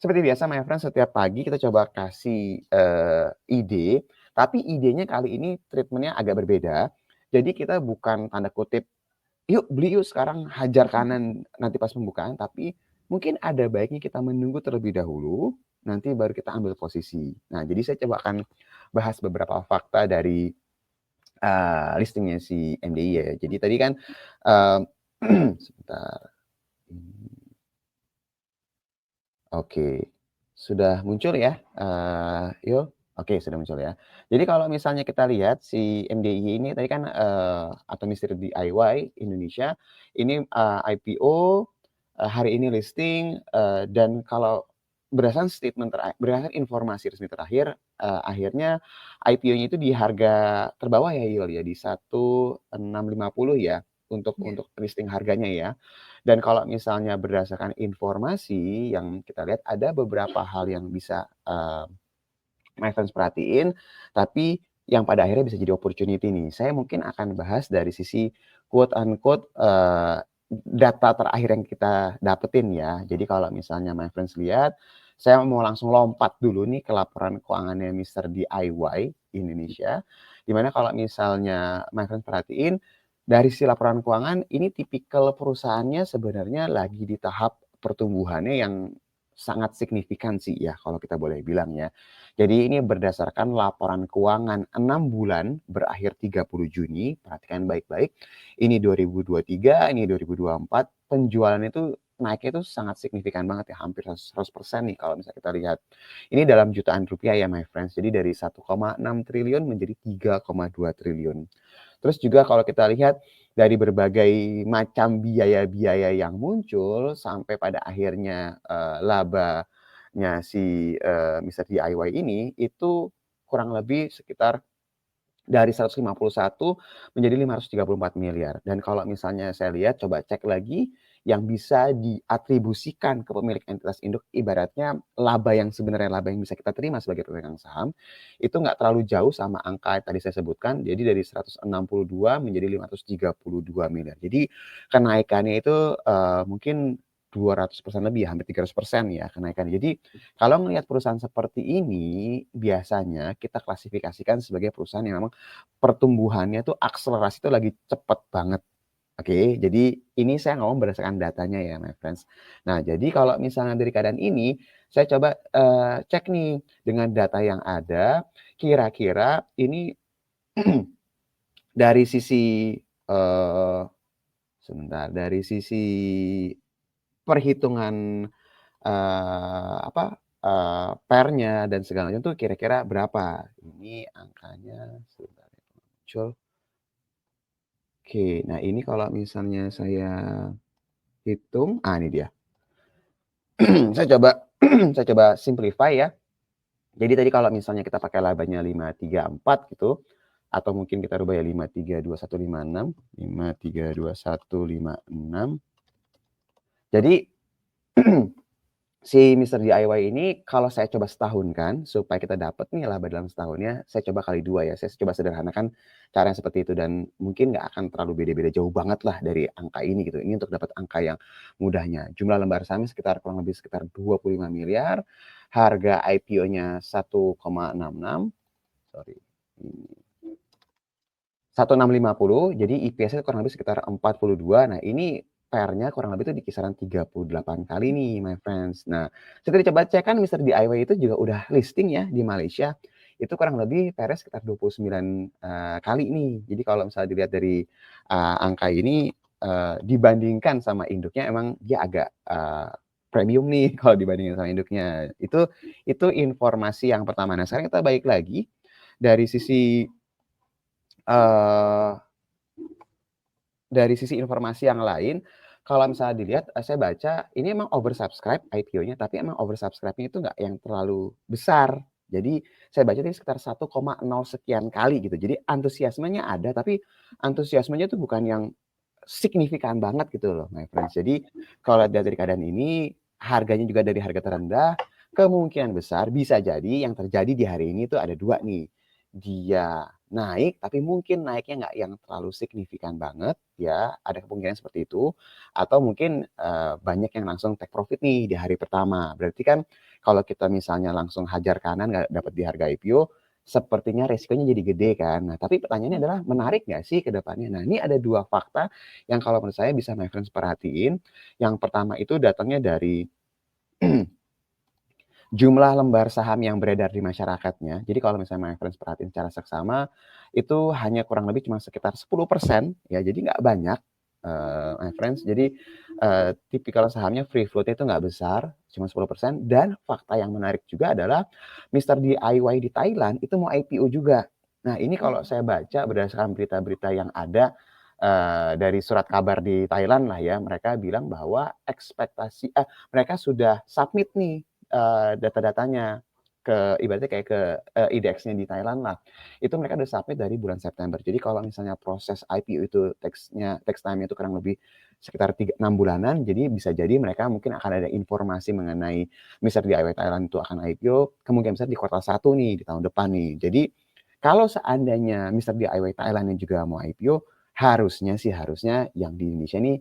seperti biasa my friend setiap pagi kita coba kasih, ide, tapi idenya kali ini treatment-nya agak berbeda. Jadi kita bukan tanda kutip, "Yuk beli yuk sekarang, hajar kanan nanti pas pembukaan," tapi mungkin ada baiknya kita menunggu terlebih dahulu, nanti baru kita ambil posisi. Nah, jadi saya coba akan bahas beberapa fakta dari, listing-nya si MDI ya. Jadi tadi kan, eee, sebentar, oke, sudah muncul ya, Yul? Oke, sudah muncul ya. Jadi kalau misalnya kita lihat si MDI ini tadi kan, atau Mister DIY Indonesia, ini, IPO, hari ini listing, dan kalau berdasarkan informasi resmi terakhir, akhirnya IPO-nya itu di harga terbawah ya, Yul, ya, di 1.650 ya, Iya. untuk listing harganya ya. Dan kalau misalnya berdasarkan informasi yang kita lihat ada beberapa hal yang bisa, my friends perhatiin, tapi yang pada akhirnya bisa jadi opportunity nih. Saya mungkin akan bahas dari sisi quote unquote, data terakhir yang kita dapetin ya. Jadi kalau misalnya my friends lihat, saya mau langsung lompat dulu nih ke laporan keuangannya Mister DIY Indonesia, di mana kalau misalnya my friends perhatiin, dari sisi laporan keuangan ini tipikal perusahaannya sebenarnya lagi di tahap pertumbuhannya yang sangat signifikan sih ya kalau kita boleh bilang ya. Jadi ini berdasarkan laporan keuangan 6 bulan berakhir 30 Juni, perhatikan baik-baik. Ini 2023, ini 2024, penjualan itu naiknya itu sangat signifikan banget ya, hampir 100% nih kalau misalnya kita lihat. Ini dalam jutaan rupiah ya my friends, jadi dari 1,6 triliun menjadi 3,2 triliun. Terus juga kalau kita lihat dari berbagai macam biaya-biaya yang muncul sampai pada akhirnya, labanya si, Mister DIY ini itu kurang lebih sekitar dari 151 menjadi 534 miliar. Dan kalau misalnya saya lihat, coba cek lagi yang bisa diatribusikan ke pemilik entitas induk, ibaratnya laba yang bisa kita terima sebagai pemegang saham, itu nggak terlalu jauh sama angka yang tadi saya sebutkan, jadi dari 162 menjadi 532 miliar. Jadi kenaikannya itu, mungkin 200% lebih, hampir 300% ya kenaikannya. Jadi kalau melihat perusahaan seperti ini, biasanya kita klasifikasikan sebagai perusahaan yang memang pertumbuhannya tuh akselerasi tuh lagi cepet banget. Oke, jadi ini saya ngomong berdasarkan datanya ya my friends. Nah, jadi kalau misalnya dari keadaan ini, saya coba, cek nih dengan data yang ada, kira-kira ini dari sisi, eee, sebentar, dari sisi perhitungan, apa, PER-nya dan segala macam tuh kira-kira berapa. Ini angkanya sebentar ya muncul. Oke, nah ini kalau misalnya saya hitung, ini dia. Saya coba saya coba simplify ya. Jadi tadi kalau misalnya kita pakai labanya 534 gitu, atau mungkin kita rubah ya 532.156, 532.156. Jadi si Mister DIY ini kalau saya coba setahunkan, supaya kita dapat nih laba dalam setahunnya, saya coba kali 2 ya. Saya coba sederhanakan cara yang seperti itu dan mungkin nggak akan terlalu beda-beda jauh banget lah dari angka ini gitu. Ini untuk dapat angka yang mudahnya. Jumlah lembar sahamnya sekitar kurang lebih sekitar 25 miliar, harga IPO-nya 1,66, sorry, ini 1.650, jadi EPS-nya kurang lebih sekitar 42. Nah, ini PER-nya kurang lebih itu di kisaran 38 kali nih, my friends. Nah, saya tadi coba cek kan Mister DIY itu juga udah listing ya di Malaysia. Itu kurang lebih PER-nya sekitar 29 kali nih. Jadi kalau misalnya dilihat dari angka ini dibandingkan sama induknya emang dia agak premium nih kalau dibandingkan sama induknya. Itu informasi yang pertama. Nah, sekarang kita balik lagi dari sisi uh, informasi yang lain, kalau misalnya dilihat, saya baca ini emang oversubscribe IPO-nya, tapi emang oversubscribe-nya itu nggak yang terlalu besar. Jadi saya baca ini sekitar 1,0 sekian kali gitu. Jadi antusiasmenya ada, tapi antusiasmenya itu bukan yang signifikan banget gitu loh, my friends. Jadi kalau lihat dari keadaan ini, harganya juga dari harga terendah, kemungkinan besar bisa jadi yang terjadi di hari ini tuh ada 2 nih. Dia naik, tapi mungkin naiknya nggak yang terlalu signifikan banget ya, ada kemungkinan seperti itu. Atau mungkin, banyak yang langsung take profit nih di hari pertama. Berarti kan kalau kita misalnya langsung hajar kanan nggak dapat di harga IPO, sepertinya resikonya jadi gede kan. Nah, tapi pertanyaannya adalah menarik nggak sih ke depannya? Nah, ini ada 2 fakta yang kalau menurut saya bisa my friends perhatiin. Yang pertama itu datangnya dari jumlah lembar saham yang beredar di masyarakatnya. Jadi kalau misalnya my friends perhatiin secara seksama, itu hanya kurang lebih cuma sekitar 10% ya, jadi nggak banyak, my friends. Jadi, tipikal sahamnya free float-nya itu nggak besar, cuma 10%. Dan fakta yang menarik juga adalah Mister DIY di Thailand itu mau IPO juga. Nah, ini kalau saya baca berdasarkan berita-berita yang ada, dari surat kabar di Thailand lah ya, mereka bilang bahwa mereka sudah submit nih data-datanya ke ibaratnya kayak ke, IDX-nya di Thailand lah. Itu mereka udah submit dari bulan September. Jadi kalau misalnya proses IPO itu takes time-nya itu kurang lebih sekitar 6 bulanan, jadi bisa jadi mereka mungkin akan ada informasi mengenai Mister DIY Thailand itu akan IPO, kemungkinan besar di kuartal 1 nih, di tahun depan nih. Jadi, kalau seandainya Mister DIY Thailand yang juga mau IPO, harusnya yang di Indonesia nih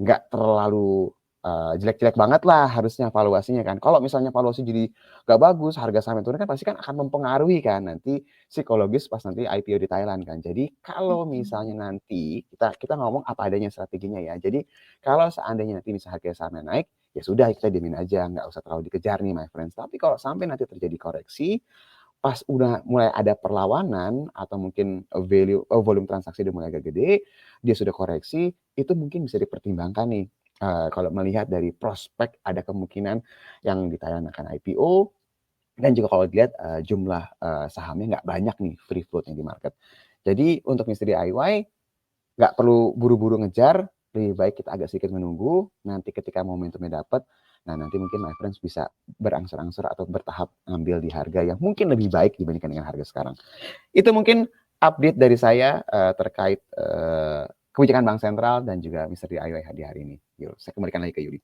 nggak terlalu jelek-jelek banget lah harusnya valuasinya kan. Kalau misalnya valuasi jadi nggak bagus, harga sahamnya turun kan pasti kan akan mempengaruhi kan nanti psikologis pas nanti IPO di Thailand kan. Jadi kalau Mhm. misalnya nanti kita ngomong apa adanya strateginya ya. Jadi kalau seandainya nanti misalnya harga sahamnya naik, ya sudah kita diemin aja, nggak usah terlalu dikejar nih my friends. Tapi kalau sampai nanti terjadi koreksi, pas udah mulai ada perlawanan atau mungkin volume transaksi udah mulai agak gede, dia sudah koreksi, itu mungkin bisa dipertimbangkan nih, kalau melihat dari prospek ada kemungkinan yang di Thailand akan IPO dan juga kalau dilihat, jumlah, sahamnya nggak banyak nih free float-nya di market. Jadi untuk Mister DIY nggak perlu buru-buru ngejar, lebih baik kita agak sedikit menunggu, nanti ketika momentumnya dapat, nah nanti mungkin my friends bisa berangsur-angsur atau bertahap ngambil di harga yang mungkin lebih baik dibandingkan dengan harga sekarang. Itu mungkin update dari saya, terkait, kebijakan bank sentral dan juga Mister DIY di hari ini. Yuk, saya kembalikan lagi ke Yuli.